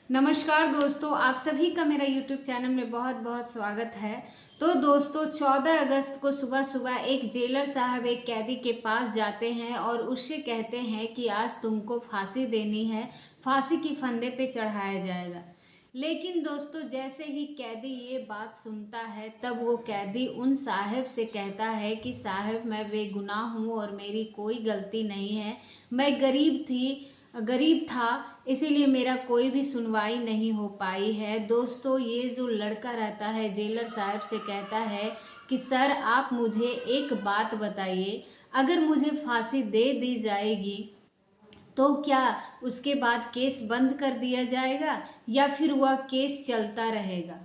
नमस्कार दोस्तों, आप सभी का मेरा YouTube चैनल में बहुत बहुत स्वागत है। तो दोस्तों 14 अगस्त को सुबह सुबह एक जेलर साहब एक कैदी के पास जाते हैं और उससे कहते हैं कि आज तुमको फांसी देनी है, फांसी की फंदे पे चढ़ाया जाएगा। लेकिन दोस्तों जैसे ही कैदी ये बात सुनता है तब वो कैदी उन साहब से कहता है कि साहब मैं बेगुनाह हूँ और मेरी कोई गलती नहीं है, मैं गरीब था, इसीलिए मेरा कोई भी सुनवाई नहीं हो पाई है। दोस्तों ये जो लड़का रहता है जेलर साहब से कहता है कि सर आप मुझे एक बात बताइए, अगर मुझे फांसी दे दी जाएगी तो क्या उसके बाद केस बंद कर दिया जाएगा या फिर वह केस चलता रहेगा?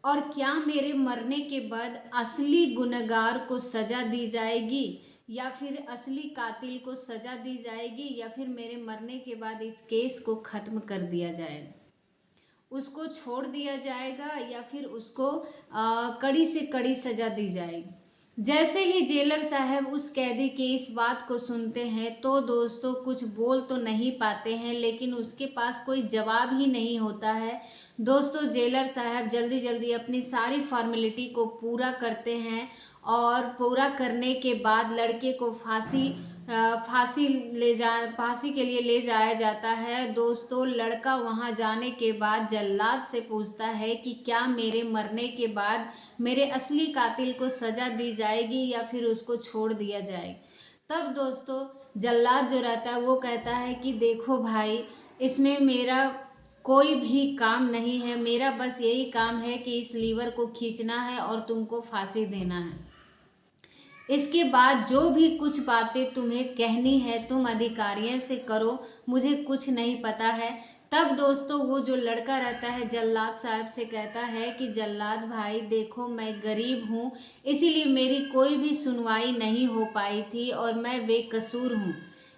और क्या मेरे मरने के बाद असली गुनहगार को सजा दी जाएगी या फिर असली कातिल को सजा दी जाएगी या फिर मेरे मरने के बाद इस केस को ख़त्म कर दिया जाएगा, उसको छोड़ दिया जाएगा या फिर उसको कड़ी से कड़ी सजा दी जाएगी। जैसे ही जेलर साहब उस कैदी की इस बात को सुनते हैं तो दोस्तों कुछ बोल तो नहीं पाते हैं, लेकिन उसके पास कोई जवाब ही नहीं होता है। दोस्तों जेलर साहब जल्दी जल्दी अपनी सारी फॉर्मेलिटी को पूरा करते हैं और पूरा करने के बाद लड़के को फांसी के लिए ले जाया जाता है। दोस्तों लड़का वहां जाने के बाद जल्लाद से पूछता है कि क्या मेरे मरने के बाद मेरे असली कातिल को सजा दी जाएगी या फिर उसको छोड़ दिया जाएगा। तब दोस्तों जल्लाद जो रहता है वो कहता है कि देखो भाई, इसमें मेरा कोई भी काम नहीं है, मेरा बस यही काम है कि इस लीवर को खींचना है और तुमको फांसी देना है। इसके बाद जो भी कुछ बातें तुम्हें कहनी है तुम अधिकारियों से करो, मुझे कुछ नहीं पता है। तब दोस्तों वो जो लड़का रहता है जल्लाद साहब से कहता है कि जल्लाद भाई देखो, मैं गरीब हूँ, इसीलिए मेरी कोई भी सुनवाई नहीं हो पाई थी और मैं बेकसूर हूँ,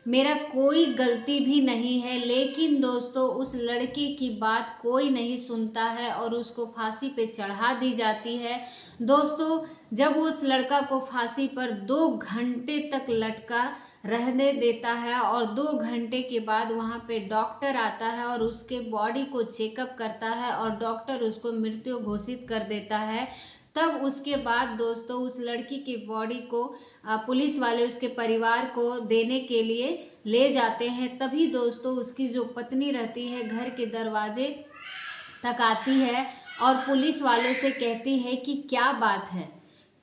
मेरा कोई गलती भी नहीं है। लेकिन दोस्तों उस लड़के की बात कोई नहीं सुनता है और उसको फांसी पे चढ़ा दी जाती है। दोस्तों जब उस लड़का को फांसी पर 2 घंटे तक लटका रहने देता है और 2 घंटे के बाद वहाँ पे डॉक्टर आता है और उसके बॉडी को चेकअप करता है और डॉक्टर उसको मृत्यु घोषित कर देता है। तब उसके बाद दोस्तों उस लड़की की बॉडी को पुलिस वाले उसके परिवार को देने के लिए ले जाते हैं। तभी दोस्तों उसकी जो पत्नी रहती है घर के दरवाजे तक आती है और पुलिस वालों से कहती है कि क्या बात है।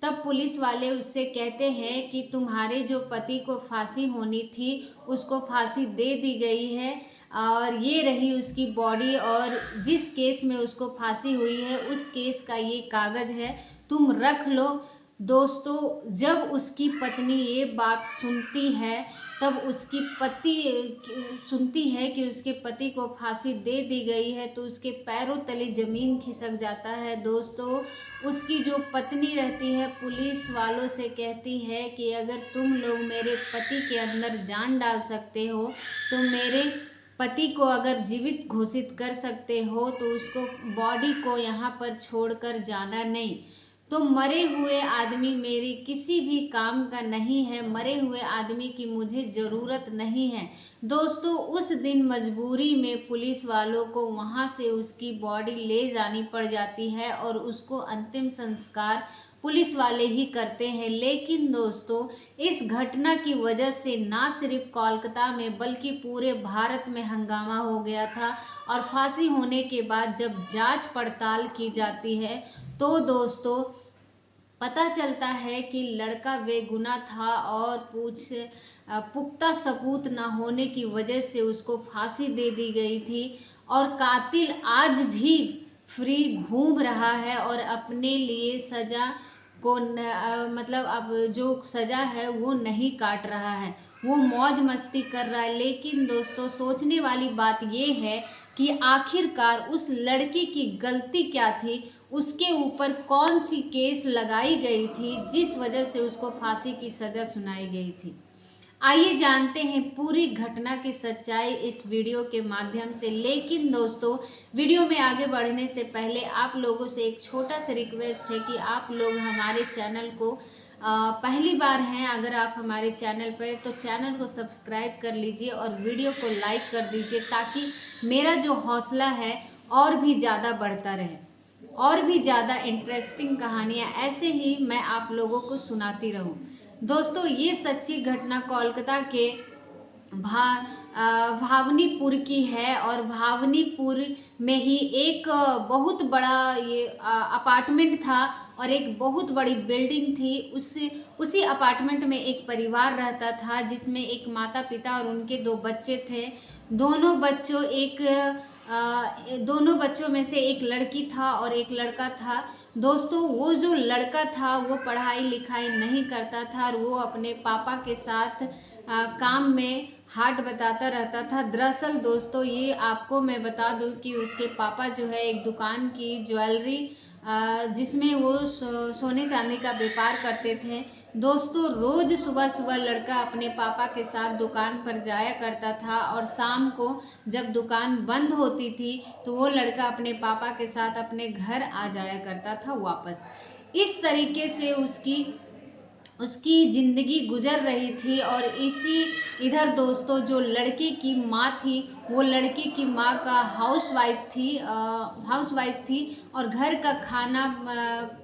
तब पुलिस वाले उससे कहते हैं कि तुम्हारे जो पति को फांसी होनी थी उसको फांसी दे दी गई है और ये रही उसकी बॉडी और जिस केस में उसको फांसी हुई है उस केस का ये कागज़ है, तुम रख लो। दोस्तों जब उसकी पत्नी ये बात सुनती है तब सुनती है कि उसके पति को फांसी दे दी गई है तो उसके पैरों तले ज़मीन खिसक जाता है। दोस्तों उसकी जो पत्नी रहती है पुलिस वालों से कहती है कि अगर तुम लोग मेरे पति के अंदर जान डाल सकते हो तो मेरे पति को अगर जीवित घोषित कर सकते हो तो उसको बॉडी को यहाँ पर छोड़कर जाना नहीं। तो मरे हुए आदमी मेरी किसी भी काम का नहीं है, मरे हुए आदमी की मुझे ज़रूरत नहीं है। दोस्तों उस दिन मजबूरी में पुलिस वालों को वहाँ से उसकी बॉडी ले जानी पड़ जाती है और उसको अंतिम संस्कार पुलिस वाले ही करते हैं। लेकिन दोस्तों इस घटना की वजह से ना सिर्फ कोलकाता में बल्कि पूरे भारत में हंगामा हो गया था और फांसी होने के बाद जब जांच पड़ताल की जाती है तो दोस्तों पता चलता है कि लड़का बेगुनाह था और पुख्ता सबूत ना होने की वजह से उसको फांसी दे दी गई थी और कातिल आज भी फ्री घूम रहा है और अपने लिए सज़ा को मतलब अब जो सज़ा है वो नहीं काट रहा है, वो मौज मस्ती कर रहा है। लेकिन दोस्तों सोचने वाली बात ये है कि आखिरकार उस लड़की की गलती क्या थी, उसके ऊपर कौन सी केस लगाई गई थी जिस वजह से उसको फांसी की सज़ा सुनाई गई थी। आइए जानते हैं पूरी घटना की सच्चाई इस वीडियो के माध्यम से। लेकिन दोस्तों वीडियो में आगे बढ़ने से पहले आप लोगों से एक छोटा सा रिक्वेस्ट है कि आप लोग हमारे चैनल को पहली बार हैं अगर आप हमारे चैनल पर, तो चैनल को सब्सक्राइब कर लीजिए और वीडियो को लाइक कर दीजिए, ताकि मेरा जो हौसला है और भी ज़्यादा बढ़ता रहे, और भी ज़्यादा इंटरेस्टिंग कहानियाँ ऐसे ही मैं आप लोगों को सुनाती रहूँ। दोस्तों, ये सच्ची घटना कोलकाता के भावनीपुर की है, और भावनीपुर में ही एक बहुत बड़ा ये अपार्टमेंट था और एक बहुत बड़ी बिल्डिंग थी। उसी अपार्टमेंट में एक परिवार रहता था, जिसमें एक माता पिता और उनके 2 बच्चे थे। दोनों बच्चों एक दोनों बच्चों में से एक लड़की था और एक लड़का था। दोस्तों, वो जो लड़का था वो पढ़ाई लिखाई नहीं करता था और वो अपने पापा के साथ काम में हाथ बताता रहता था। दरअसल दोस्तों, ये आपको मैं बता दूं कि उसके पापा जो है एक दुकान की ज्वेलरी जिसमें वो सोने चांदी का व्यापार करते थे। दोस्तों, रोज सुबह सुबह लड़का अपने पापा के साथ दुकान पर जाया करता था, और शाम को जब दुकान बंद होती थी तो वो लड़का अपने पापा के साथ अपने घर आ जाया करता था वापस। इस तरीके से उसकी ज़िंदगी गुजर रही थी। और इधर दोस्तों, जो लड़के की माँ थी, वो लड़के की माँ का हाउस वाइफ थी और घर का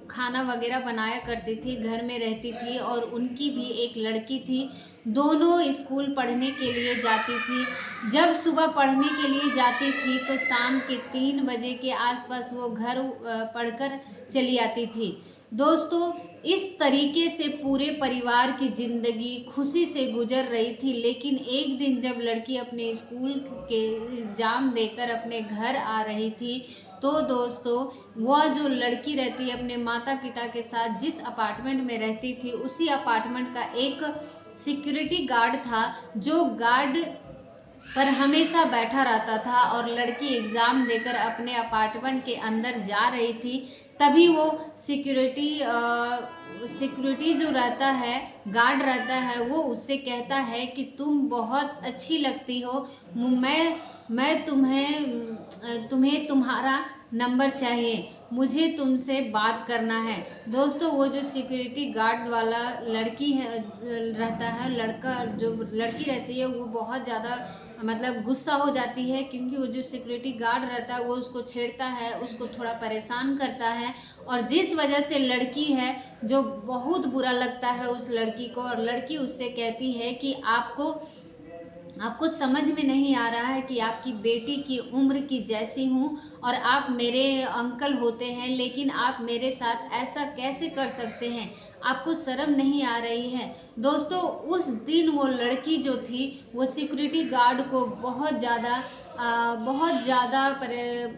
खाना वगैरह बनाया करती थी, घर में रहती थी, और उनकी भी एक लड़की थी। दोनों स्कूल पढ़ने के लिए जाती थी। जब सुबह पढ़ने के लिए जाती थी तो शाम के 3 बजे के आसपास वो घर पढ़कर चली आती थी। दोस्तों, इस तरीके से पूरे परिवार की ज़िंदगी खुशी से गुजर रही थी। लेकिन एक दिन जब लड़की अपने स्कूल के एग्ज़ाम देकर अपने घर आ रही थी, तो दोस्तों, वह जो लड़की रहती है अपने माता पिता के साथ जिस अपार्टमेंट में रहती थी, उसी अपार्टमेंट का एक सिक्योरिटी गार्ड था, जो गार्ड पर हमेशा बैठा रहता था। और लड़की एग्ज़ाम देकर अपने अपार्टमेंट के अंदर जा रही थी, तभी वो सिक्योरिटी जो रहता है, गार्ड रहता है, वो उससे कहता है कि तुम बहुत अच्छी लगती हो, मैं तुम्हें तुम्हारा नंबर चाहिए, मुझे तुमसे बात करना है। दोस्तों, वो जो सिक्योरिटी गार्ड वाला लड़की है रहता है, जो लड़की रहती है, वो बहुत ज़्यादा मतलब गुस्सा हो जाती है, क्योंकि वो जो सिक्योरिटी गार्ड रहता है वो उसको छेड़ता है, उसको थोड़ा परेशान करता है, और जिस वजह से लड़की है जो बहुत बुरा लगता है उस लड़की को। और लड़की उससे कहती है कि आपको समझ में नहीं आ रहा है कि आपकी बेटी की उम्र की जैसी हूँ और आप मेरे अंकल होते हैं, लेकिन आप मेरे साथ ऐसा कैसे कर सकते हैं? आपको शर्म नहीं आ रही है? दोस्तों, उस दिन वो लड़की जो थी वो सिक्योरिटी गार्ड को बहुत ज़्यादा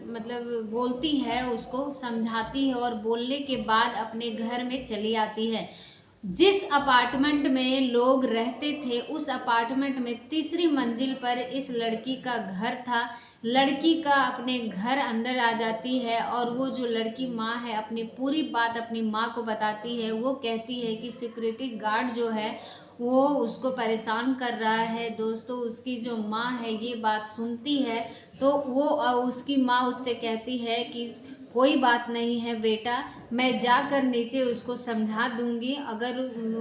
मतलब बोलती है, उसको समझाती है, और बोलने के बाद अपने घर में चली आती है। जिस अपार्टमेंट में लोग रहते थे, उस अपार्टमेंट में तीसरी मंजिल पर इस लड़की का घर था। लड़की का अपने घर अंदर आ जाती है, और वो जो लड़की माँ है अपनी पूरी बात अपनी माँ को बताती है। वो कहती है कि सिक्योरिटी गार्ड जो है वो उसको परेशान कर रहा है। दोस्तों, उसकी जो माँ है ये बात सुनती है, तो वो उसकी माँ उससे कहती है कि कोई बात नहीं है बेटा, मैं जाकर नीचे उसको समझा दूंगी, अगर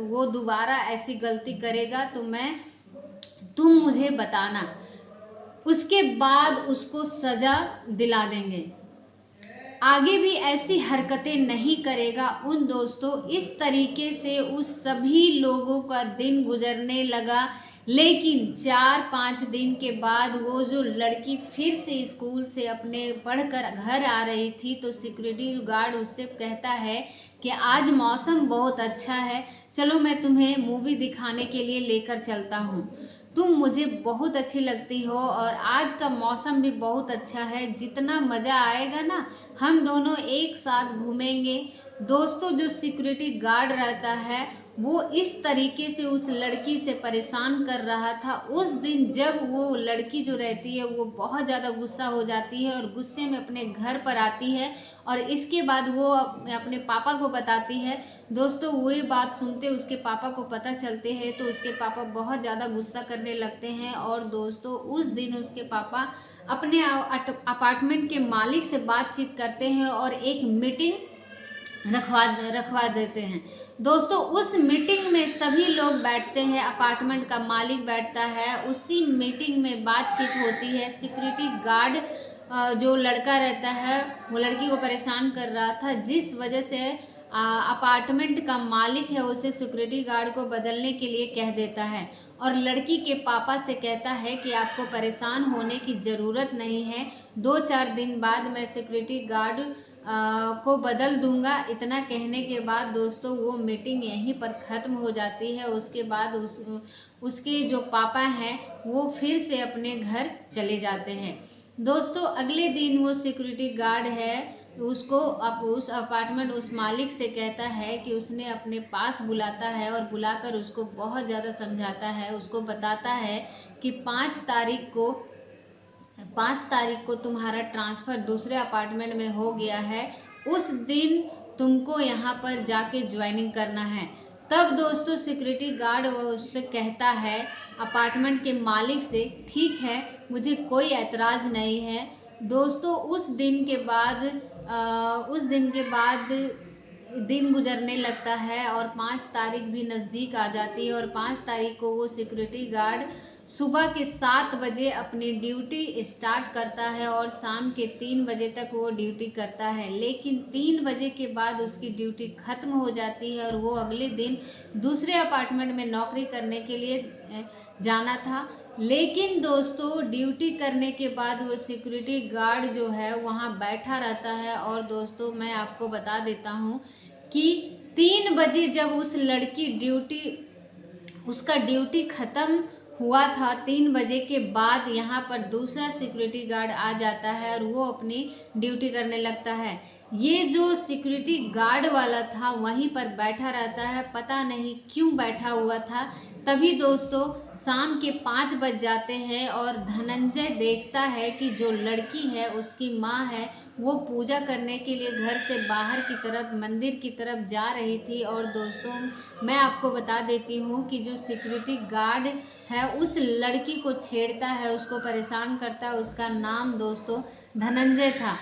वो दोबारा ऐसी गलती करेगा तो तुम मुझे बताना, उसके बाद उसको सज़ा दिला देंगे, आगे भी ऐसी हरकतें नहीं करेगा। उन दोस्तों, इस तरीके से उस सभी लोगों का दिन गुजरने लगा। लेकिन 4-5 दिन के बाद वो जो लड़की फिर से स्कूल से अपने पढ़कर घर आ रही थी, तो सिक्योरिटी गार्ड उससे कहता है कि आज मौसम बहुत अच्छा है, चलो मैं तुम्हें मूवी दिखाने के लिए लेकर चलता हूँ, तुम मुझे बहुत अच्छी लगती हो और आज का मौसम भी बहुत अच्छा है, जितना मज़ा आएगा ना, हम दोनों एक साथ घूमेंगे। दोस्तों, जो सिक्योरिटी गार्ड रहता है वो इस तरीके से उस लड़की से परेशान कर रहा था। उस दिन जब वो लड़की जो रहती है वो बहुत ज़्यादा गुस्सा हो जाती है और गुस्से में अपने घर पर आती है, और इसके बाद वो अपने पापा को बताती है। दोस्तों, वो बात सुनते उसके पापा को पता चलते हैं, तो उसके पापा बहुत ज़्यादा गुस्सा करने लगते हैं। और दोस्तों, उस दिन उसके पापा अपने अपार्टमेंट के मालिक से बातचीत करते हैं और एक रखवा देते हैं। दोस्तों उस मीटिंग में सभी लोग बैठते हैं, अपार्टमेंट का मालिक बैठता है, उसी मीटिंग में बातचीत होती है। सिक्योरिटी गार्ड जो लड़का रहता है वो लड़की को परेशान कर रहा था, जिस वजह से अपार्टमेंट का मालिक है उसे सिक्योरिटी गार्ड को बदलने के लिए कह देता है और लड़की के पापा से कहता है कि आपको परेशान होने की ज़रूरत नहीं है, 2-4 दिन बाद मैं सिक्योरिटी गार्ड को बदल दूंगा। इतना कहने के बाद दोस्तों वो मीटिंग यहीं पर ख़त्म हो जाती है। उसके बाद उसके जो पापा हैं वो फिर से अपने घर चले जाते हैं। दोस्तों अगले दिन वो सिक्योरिटी गार्ड है उसको उस अपार्टमेंट उस मालिक से कहता है कि उसने अपने पास बुलाता है और बुलाकर उसको बहुत ज़्यादा समझाता है, उसको बताता है कि 5 तारीख को तुम्हारा ट्रांसफ़र दूसरे अपार्टमेंट में हो गया है, उस दिन तुमको यहाँ पर जाके ज्वाइनिंग करना है। तब दोस्तों सिक्योरिटी गार्ड वो उससे कहता है अपार्टमेंट के मालिक से, ठीक है मुझे कोई एतराज़ नहीं है। दोस्तों उस दिन के बाद दिन गुजरने लगता है और 5 तारीख भी नज़दीक आ जाती है और 5 तारीख को वो सिक्योरिटी गार्ड सुबह के 7 बजे अपनी ड्यूटी स्टार्ट करता है और शाम के 3 बजे तक वो ड्यूटी करता है। लेकिन 3 बजे के बाद उसकी ड्यूटी ख़त्म हो जाती है और वो अगले दिन दूसरे अपार्टमेंट में नौकरी करने के लिए जाना था। लेकिन दोस्तों ड्यूटी करने के बाद वो सिक्योरिटी गार्ड जो है वहाँ बैठा रहता है और दोस्तों मैं आपको बता देता हूँ कि 3 बजे जब उसका ड्यूटी ख़त्म हुआ था, 3 बजे के बाद यहाँ पर दूसरा सिक्योरिटी गार्ड आ जाता है और वो अपनी ड्यूटी करने लगता है। ये जो सिक्योरिटी गार्ड वाला था वहीं पर बैठा रहता है, पता नहीं क्यों बैठा हुआ था। तभी दोस्तों शाम के 5 बज जाते हैं और धनंजय देखता है कि जो लड़की है उसकी माँ है वो पूजा करने के लिए घर से बाहर की तरफ मंदिर की तरफ जा रही थी। और दोस्तों मैं आपको बता देती हूँ कि जो सिक्योरिटी गार्ड है उस लड़की को छेड़ता है, उसको परेशान करता है। उसका नाम दोस्तों धनंजय था।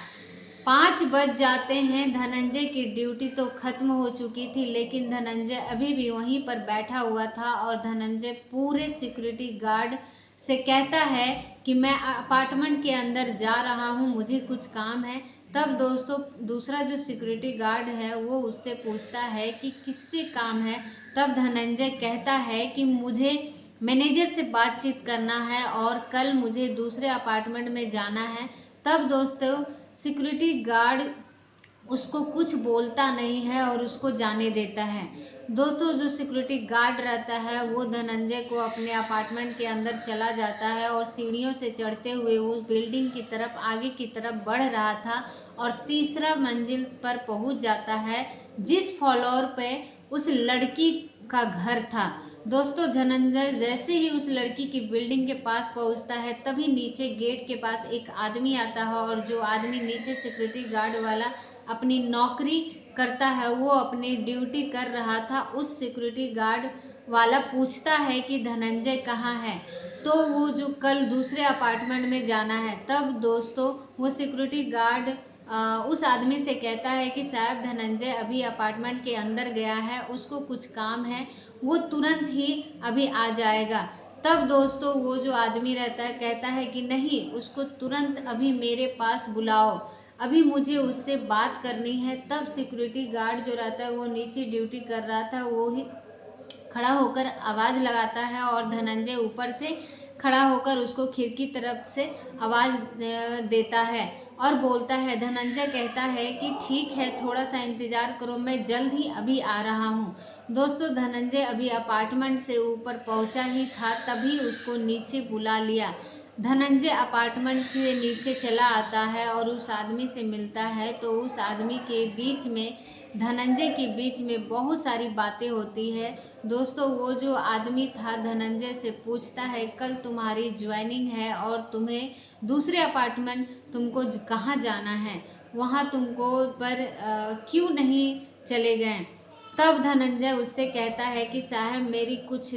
5 बज जाते हैं, धनंजय की ड्यूटी तो ख़त्म हो चुकी थी लेकिन धनंजय अभी भी वहीं पर बैठा हुआ था और धनंजय पूरे सिक्योरिटी गार्ड से कहता है कि मैं अपार्टमेंट के अंदर जा रहा हूँ, मुझे कुछ काम है। तब दोस्तों दूसरा जो सिक्योरिटी गार्ड है वो उससे पूछता है कि किससे काम है। तब धनंजय कहता है कि मुझे मैनेजर से बातचीत करना है और कल मुझे दूसरे अपार्टमेंट में जाना है। तब दोस्तों सिक्योरिटी गार्ड उसको कुछ बोलता नहीं है और उसको जाने देता है। दोस्तों जो सिक्योरिटी गार्ड रहता है वो धनंजय को अपने अपार्टमेंट के अंदर चला जाता है और सीढ़ियों से चढ़ते हुए वो बिल्डिंग की तरफ आगे की तरफ बढ़ रहा था और तीसरा मंजिल पर पहुंच जाता है जिस फ्लोर पे उस लड़की का घर था। दोस्तों धनंजय जैसे ही उस लड़की की बिल्डिंग के पास पहुंचता है तभी नीचे गेट के पास एक आदमी आता है और जो आदमी नीचे सिक्योरिटी गार्ड वाला अपनी नौकरी करता है वो अपनी ड्यूटी कर रहा था। उस सिक्योरिटी गार्ड वाला पूछता है कि धनंजय कहाँ है, तो वो जो कल दूसरे अपार्टमेंट में जाना है। तब दोस्तों वो सिक्योरिटी गार्ड उस आदमी से कहता है कि साहब धनंजय अभी अपार्टमेंट के अंदर गया है, उसको कुछ काम है, वो तुरंत ही अभी आ जाएगा। तब दोस्तों वो जो आदमी रहता है कहता है कि नहीं, उसको तुरंत अभी मेरे पास बुलाओ, अभी मुझे उससे बात करनी है। तब सिक्योरिटी गार्ड जो रहता है वो नीचे ड्यूटी कर रहा था, वो ही खड़ा होकर आवाज़ लगाता है और धनंजय ऊपर से खड़ा होकर उसको खिड़की तरफ से आवाज़ देता है और बोलता है। धनंजय कहता है कि ठीक है थोड़ा सा इंतज़ार करो, मैं जल्द ही अभी आ रहा हूँ। दोस्तों धनंजय अभी अपार्टमेंट से ऊपर पहुँचा ही था तभी उसको नीचे बुला लिया। धनंजय अपार्टमेंट के नीचे चला आता है और उस आदमी से मिलता है तो उस आदमी के बीच में धनंजय के बीच में बहुत सारी बातें होती है। दोस्तों वो जो आदमी था धनंजय से पूछता है कल तुम्हारी ज्वाइनिंग है और तुम्हें दूसरे अपार्टमेंट तुमको कहाँ जाना है, वहाँ तुमको पर क्यों नहीं चले गए। तब धनंजय उससे कहता है कि साहब मेरी कुछ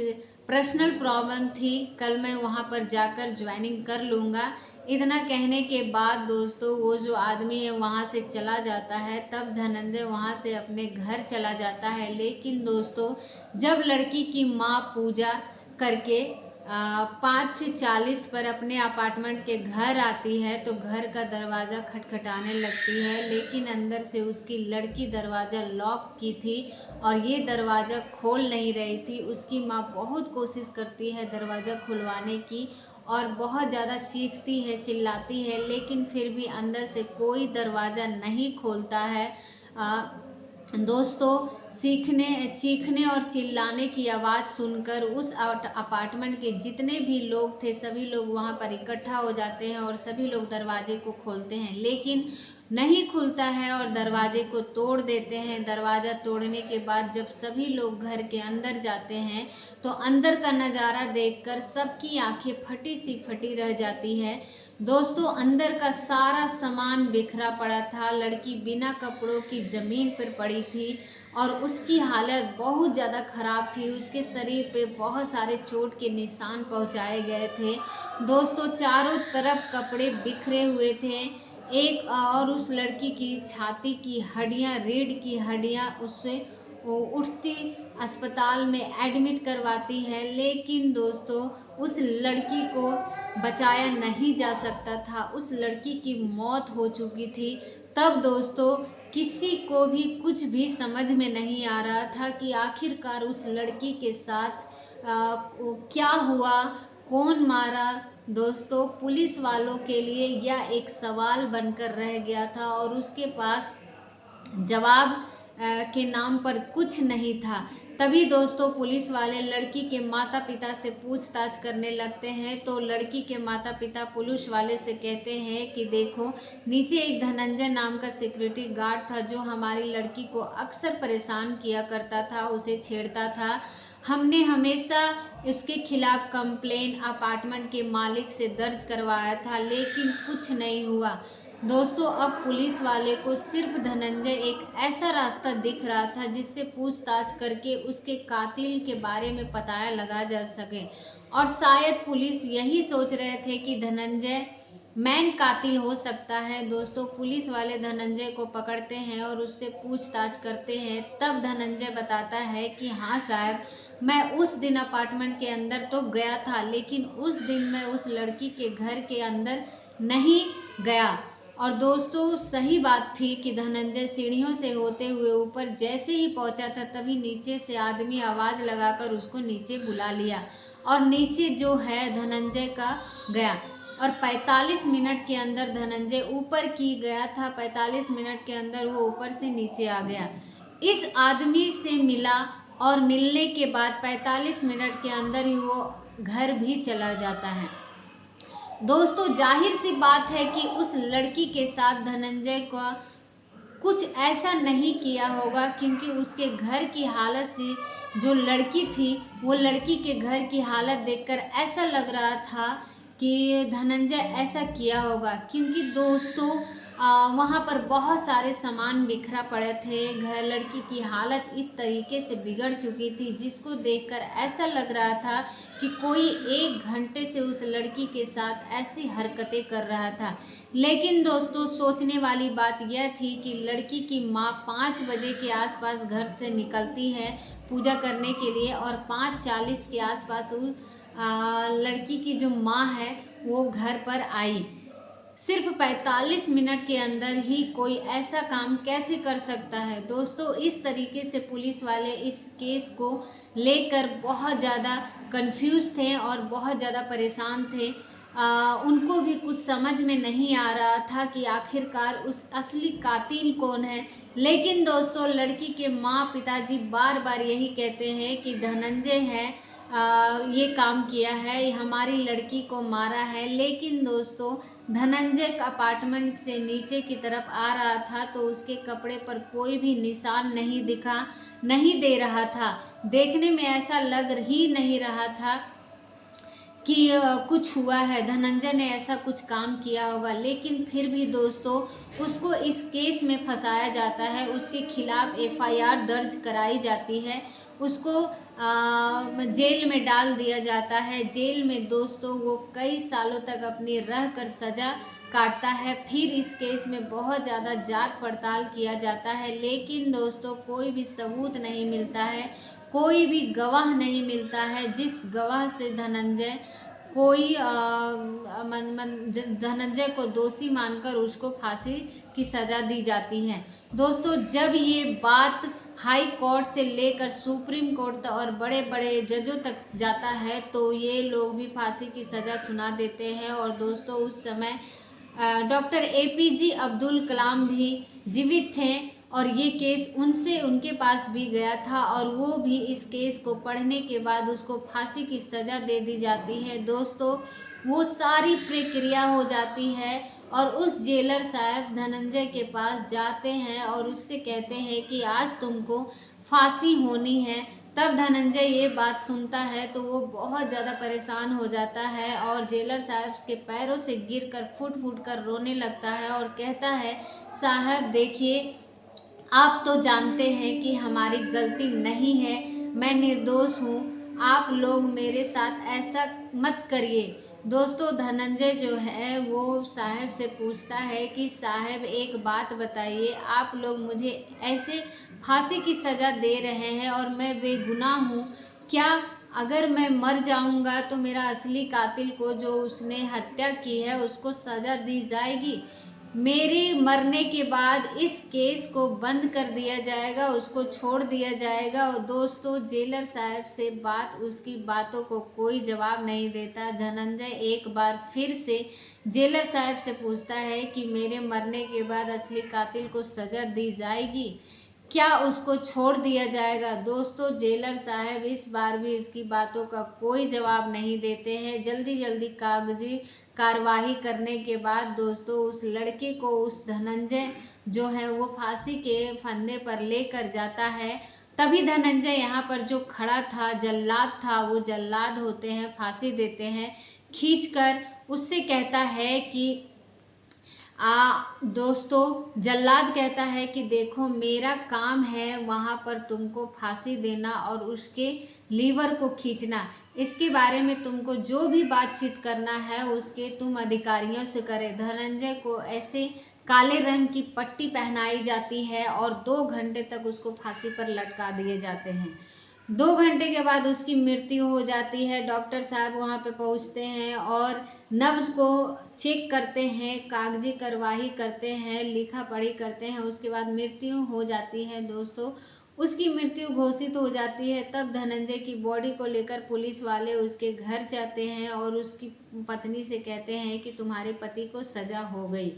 पर्सनल प्रॉब्लम थी, कल मैं वहाँ पर जाकर ज्वाइनिंग कर लूँगा, इतना कहने के बाद दोस्तों वो जो आदमी है वहाँ से चला जाता है। तब धनंजय वहाँ से अपने घर चला जाता है। लेकिन दोस्तों जब लड़की की माँ पूजा करके 5:40 पर अपने अपार्टमेंट के घर आती है तो घर का दरवाज़ा खटखटाने लगती है, लेकिन अंदर से उसकी लड़की दरवाज़ा लॉक की थी और ये दरवाज़ा खोल नहीं रही थी। उसकी माँ बहुत कोशिश करती है दरवाज़ा खुलवाने की और बहुत ज़्यादा चीखती है, चिल्लाती है, लेकिन फिर भी अंदर से कोई दरवाज़ा नहीं खोलता है। दोस्तों चीखने और चिल्लाने की आवाज़ सुनकर उस अपार्टमेंट के जितने भी लोग थे सभी लोग वहां पर इकट्ठा हो जाते हैं और सभी लोग दरवाजे को खोलते हैं, लेकिन नहीं खुलता है और दरवाजे को तोड़ देते हैं। दरवाज़ा तोड़ने के बाद जब सभी लोग घर के अंदर जाते हैं तो अंदर का नज़ारा देखकर सबकी आंखें फटी सी फटी रह जाती है। दोस्तों अंदर का सारा सामान बिखरा पड़ा था। लड़की बिना कपड़ों की ज़मीन पर पड़ी थी और उसकी हालत बहुत ज़्यादा ख़राब थी। उसके शरीर पे बहुत सारे चोट के निशान पहुंचाए गए थे। दोस्तों चारों तरफ कपड़े बिखरे हुए थे। एक और उस लड़की की छाती की हड्डियां, रीढ़ की हड्डियां उससे वो उठती अस्पताल में एडमिट करवाती है, लेकिन दोस्तों उस लड़की को बचाया नहीं जा सकता था। उस लड़की की मौत हो चुकी थी। तब दोस्तों किसी को भी कुछ भी समझ में नहीं आ रहा था कि आखिरकार उस लड़की के साथ क्या हुआ, कौन मारा। दोस्तों पुलिस वालों के लिए यह एक सवाल बनकर रह गया था और उसके पास जवाब के नाम पर कुछ नहीं था। तभी दोस्तों पुलिस वाले लड़की के माता पिता से पूछताछ करने लगते हैं तो लड़की के माता पिता पुलिस वाले से कहते हैं कि देखो नीचे एक धनंजय नाम का सिक्योरिटी गार्ड था जो हमारी लड़की को अक्सर परेशान किया करता था, उसे छेड़ता था। हमने हमेशा उसके खिलाफ कंप्लेन अपार्टमेंट के मालिक से दर्ज करवाया था, लेकिन कुछ नहीं हुआ। दोस्तों अब पुलिस वाले को सिर्फ धनंजय एक ऐसा रास्ता दिख रहा था जिससे पूछताछ करके उसके कातिल के बारे में पता लगा जा सके, और शायद पुलिस यही सोच रहे थे कि धनंजय मैन कातिल हो सकता है। दोस्तों पुलिस वाले धनंजय को पकड़ते हैं और उससे पूछताछ करते हैं। तब धनंजय बताता है कि हाँ साहब, मैं उस दिन अपार्टमेंट के अंदर तो गया था, लेकिन उस दिन मैं उस लड़की के घर के अंदर नहीं गया। और दोस्तों सही बात थी कि धनंजय सीढ़ियों से होते हुए ऊपर जैसे ही पहुंचा था तभी नीचे से आदमी आवाज़ लगाकर उसको नीचे बुला लिया और नीचे जो है धनंजय का गया और 45 मिनट के अंदर धनंजय ऊपर की गया था। 45 मिनट के अंदर वो ऊपर से नीचे आ गया, इस आदमी से मिला और मिलने के बाद 45 मिनट के अंदर ही वो घर भी चला जाता है। दोस्तों जाहिर सी बात है कि उस लड़की के साथ धनंजय का कुछ ऐसा नहीं किया होगा, क्योंकि उसके घर की हालत से जो लड़की थी वो लड़की के घर की हालत देखकर ऐसा लग रहा था कि धनंजय ऐसा किया होगा। क्योंकि दोस्तों वहाँ पर बहुत सारे सामान बिखरा पड़े थे। घर लड़की की हालत इस तरीके से बिगड़ चुकी थी जिसको देखकर ऐसा लग रहा था कि कोई 1 घंटे से उस लड़की के साथ ऐसी हरकतें कर रहा था। लेकिन दोस्तों सोचने वाली बात यह थी कि लड़की की माँ 5 बजे के आसपास घर से निकलती है पूजा करने के लिए और 5:40 के आसपास लड़की की जो माँ है वो घर पर आई। सिर्फ 45 मिनट के अंदर ही कोई ऐसा काम कैसे कर सकता है। दोस्तों इस तरीके से पुलिस वाले इस केस को लेकर बहुत ज़्यादा कंफ्यूज थे और बहुत ज़्यादा परेशान थे। उनको भी कुछ समझ में नहीं आ रहा था कि आखिरकार उस असली कातिल कौन है। लेकिन दोस्तों लड़की के माँ पिताजी बार बार यही कहते हैं कि धनंजय है ये काम किया है, हमारी लड़की को मारा है। लेकिन दोस्तों धनंजय का अपार्टमेंट से नीचे की तरफ आ रहा था तो उसके कपड़े पर कोई भी निशान नहीं दे रहा था। देखने में ऐसा लग ही नहीं रहा था कि कुछ हुआ है, धनंजय ने ऐसा कुछ काम किया होगा, लेकिन फिर भी दोस्तों उसको इस केस में फंसाया जाता है, उसके खिलाफ एफआईआर दर्ज कराई जाती है, उसको जेल में डाल दिया जाता है। जेल में दोस्तों वो कई सालों तक अपनी रह कर सज़ा काटता है। फिर इस केस में बहुत ज़्यादा जांच पड़ताल किया जाता है, लेकिन दोस्तों कोई भी सबूत नहीं मिलता है, कोई भी गवाह नहीं मिलता है जिस गवाह से धनंजय कोई धनंजय को दोषी मानकर उसको फांसी की सज़ा दी जाती है। दोस्तों जब ये बात हाई कोर्ट से लेकर सुप्रीम कोर्ट तक और बड़े बड़े जजों तक जाता है तो ये लोग भी फांसी की सज़ा सुना देते हैं। और दोस्तों उस समय डॉक्टर एपीजे अब्दुल कलाम भी जीवित थे और ये केस उनके पास भी गया था और वो भी इस केस को पढ़ने के बाद उसको फांसी की सज़ा दे दी जाती है। दोस्तों वो सारी प्रक्रिया हो जाती है और उस जेलर साहब धनंजय के पास जाते हैं और उससे कहते हैं कि आज तुमको फांसी होनी है। तब धनंजय ये बात सुनता है तो वो बहुत ज़्यादा परेशान हो जाता है और जेलर साहब के पैरों से गिरकर फूट फूट कर रोने लगता है और कहता है, साहब देखिए, आप तो जानते हैं कि हमारी गलती नहीं है, मैं निर्दोष हूँ, आप लोग मेरे साथ ऐसा मत करिए। दोस्तों धनंजय जो है वो साहब से पूछता है कि साहब एक बात बताइए, आप लोग मुझे ऐसे फांसी की सज़ा दे रहे हैं और मैं बेगुनाह हूँ, क्या अगर मैं मर जाऊँगा तो मेरा असली कातिल को जो उसने हत्या की है उसको सज़ा दी जाएगी? मेरे मरने के बाद इस केस को बंद कर दिया जाएगा, उसको छोड़ दिया जाएगा। और दोस्तों जेलर साहब से उसकी बातों को कोई जवाब नहीं देता। धनंजय एक बार फिर से जेलर साहब से पूछता है कि मेरे मरने के बाद असली कातिल को सज़ा दी जाएगी, क्या उसको छोड़ दिया जाएगा? दोस्तों जेलर साहब इस बार भी इसकी बातों का कोई जवाब नहीं देते हैं। जल्दी जल्दी कागजी कार्रवाई करने के बाद दोस्तों उस लड़के को, उस धनंजय जो है वो फांसी के फंदे पर लेकर जाता है। तभी धनंजय यहाँ पर जो खड़ा था, जल्लाद था, वो जल्लाद होते हैं, फांसी देते हैं खींचकर। उससे कहता है कि दोस्तों जल्लाद कहता है कि देखो मेरा काम है वहाँ पर तुमको फांसी देना और उसके लीवर को खींचना, इसके बारे में तुमको जो भी बातचीत करना है उसके तुम अधिकारियों से करें। धनंजय को ऐसे काले रंग की पट्टी पहनाई जाती है और 2 घंटे तक उसको फांसी पर लटका दिए जाते हैं। 2 घंटे के बाद उसकी मृत्यु हो जाती है। डॉक्टर साहब वहाँ पे पहुँचते हैं और नब्ज को चेक करते हैं, कागजी कार्रवाई करते हैं, लिखा पढ़ी करते हैं, उसके बाद मृत्यु हो जाती है। दोस्तों उसकी मृत्यु घोषित हो जाती है। तब धनंजय की बॉडी को लेकर पुलिस वाले उसके घर जाते हैं और उसकी पत्नी से कहते हैं कि तुम्हारे पति को सज़ा हो गई,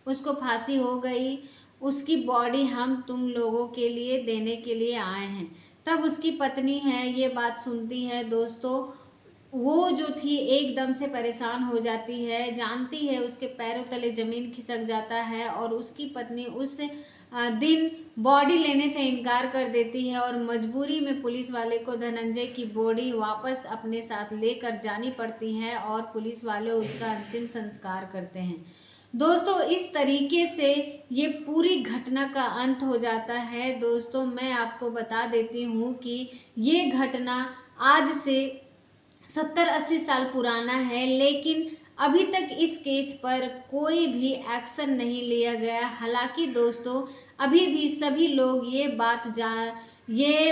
उसको फांसी हो गई, उसकी बॉडी हम तुम लोगों के लिए देने के लिए आए हैं। तब उसकी पत्नी है ये बात सुनती है। दोस्तों वो जो थी एकदम से परेशान हो जाती है, जानती है उसके पैरों तले ज़मीन खिसक जाता है और उसकी पत्नी उस दिन बॉडी लेने से इनकार कर देती है और मजबूरी में पुलिस वाले को धनंजय की बॉडी वापस अपने साथ लेकर जानी पड़ती है और पुलिस वाले उसका अंतिम संस्कार करते हैं। दोस्तों इस तरीके से ये पूरी घटना का अंत हो जाता है। दोस्तों मैं आपको बता देती हूँ कि ये घटना आज से 70-80 साल पुराना है, लेकिन अभी तक इस केस पर कोई भी एक्शन नहीं लिया गया। हालांकि दोस्तों अभी भी सभी लोग ये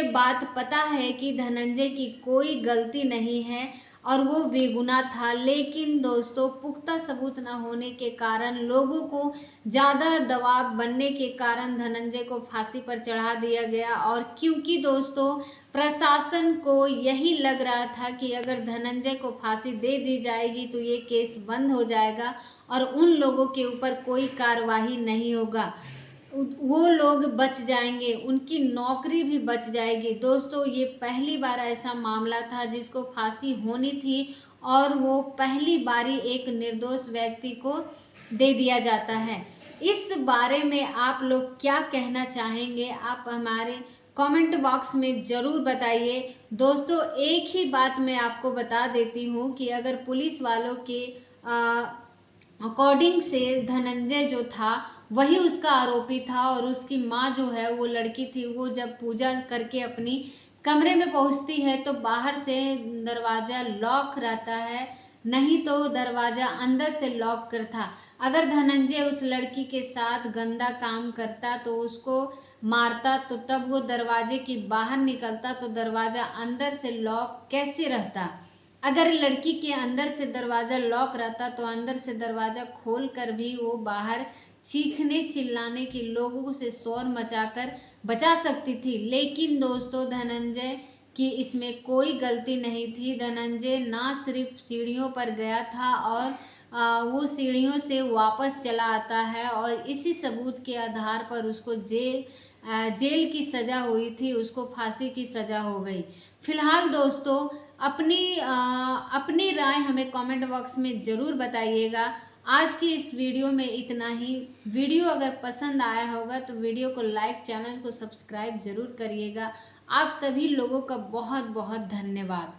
बात पता है कि धनंजय की कोई गलती नहीं है और वो बेगुनाह था, लेकिन दोस्तों पुख्ता सबूत न होने के कारण, लोगों को ज़्यादा दबाव बनने के कारण धनंजय को फांसी पर चढ़ा दिया गया। और क्योंकि दोस्तों प्रशासन को यही लग रहा था कि अगर धनंजय को फांसी दे दी जाएगी तो ये केस बंद हो जाएगा और उन लोगों के ऊपर कोई कार्रवाई नहीं होगा, वो लोग बच जाएंगे, उनकी नौकरी भी बच जाएगी। दोस्तों ये पहली बार ऐसा मामला था जिसको फांसी होनी थी और वो पहली बारी एक निर्दोष व्यक्ति को दे दिया जाता है। इस बारे में आप लोग क्या कहना चाहेंगे? आप हमारे कमेंट बॉक्स में ज़रूर बताइए। दोस्तों एक ही बात मैं आपको बता देती हूँ कि अगर पुलिस वालों के अकॉर्डिंग से धनंजय जो था वही उसका आरोपी था, और उसकी माँ जो है वो लड़की थी, वो जब पूजा करके अपनी कमरे में पहुंचती है तो बाहर से दरवाज़ा लॉक रहता है, नहीं तो दरवाज़ा अंदर से लॉक कर था। अगर धनंजय उस लड़की के साथ गंदा काम करता तो उसको मारता, तो तब वो दरवाजे की बाहर निकलता तो दरवाज़ा अंदर से लॉक कैसे रहता। अगर लड़की के अंदर से दरवाज़ा लॉक रहता तो अंदर से दरवाज़ा खोल कर भी वो बाहर चीखने चिल्लाने के लोगों से शोर मचाकर बचा सकती थी। लेकिन दोस्तों धनंजय की इसमें कोई गलती नहीं थी। धनंजय ना सिर्फ सीढ़ियों पर गया था और वो सीढ़ियों से वापस चला आता है, और इसी सबूत के आधार पर उसको जेल की सज़ा हुई थी, उसको फांसी की सज़ा हो गई। फिलहाल दोस्तों अपनी राय हमें कमेंट बॉक्स में ज़रूर बताइएगा। आज की इस वीडियो में इतना ही। वीडियो अगर पसंद आया होगा तो वीडियो को लाइक, चैनल को सब्सक्राइब ज़रूर करिएगा। आप सभी लोगों का बहुत बहुत धन्यवाद।